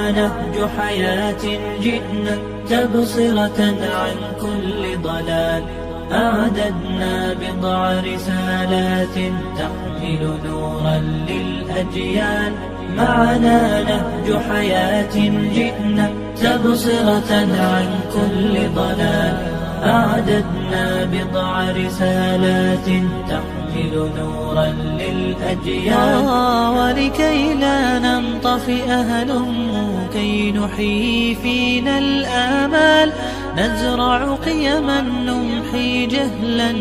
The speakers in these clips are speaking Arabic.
معنا نهج حياة جئنا تبصرة عن كل ضلال. أعددنا بضع رسالات تحمل نورا للأجيال. معنا نهج حياة جئنا تبصرة عن كل ضلال. أعددنا بضع رسالات تحمل نورا للأجيال. ولكي لا ننطفئ هلموا كي نحيي فينا الآمال. نزرع قيما نمحي جهلا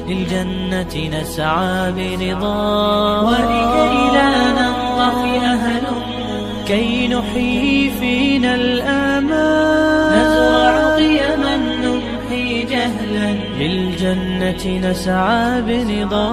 للجنة نسعى برضا. ولكي لا ننطفئ هلموا كي نحيي فينا الآمال. نزرع قيما نمحي جهلا للجنة نسعى برضا.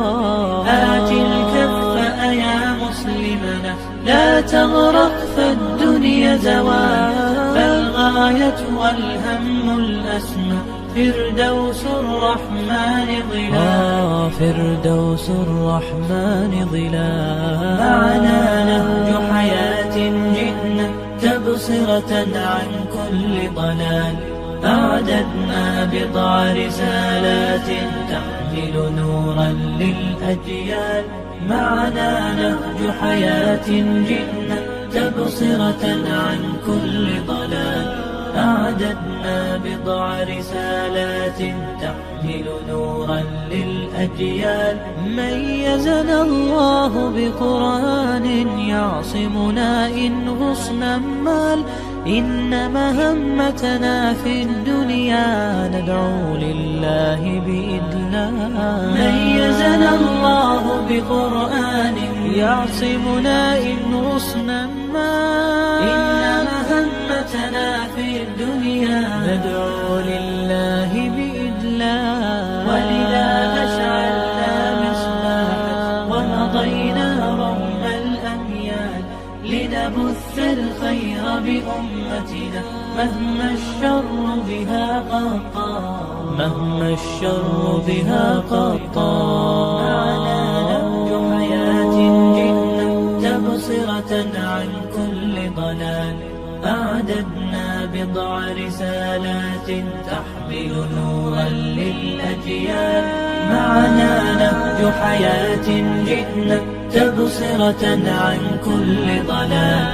آت الكف يا مسلمنا لا تغرق فالدنيا زوال. فالغاية والهم الأسمى فردوس الرحمن ظلال. فردوس الرحمن ظلال. معنا نهج حياة جئنا تبصرة عن كل ضلال. أعددنا بضع رسالات تحمل نورا للأجيال. معنا نهج حياة جئنا تبصرة عن كل ضلال. أعددنا بضع رسالات تحمل نورا للأجيال. ميزنا الله بقرآن يعصمنا إن غصنا مال. إن مهمتنا في الدنيا ندعو لله بإذلال. ميزنا الله بقرآن يعصمنا إن غصنا مال. إن مهمتنا في الدنيا ندعو لله بإذلال. ولذا أشعلنا مصباحا ومضينا رغم الأميال. لنبث الخير بأمتنا مهما الشر بها قد طال. مهما الشر بها قد طال. معنا نهج حياة جئنا تبصرة عن كل ضلال. أعددنا بضع رسالات تحمل نورا للأجيال. معنا نهج حياة جئنا تبصرة عن كل ضلال.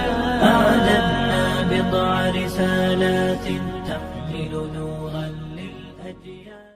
أعددنا بضع رسالات تحمل نورا للأجيال.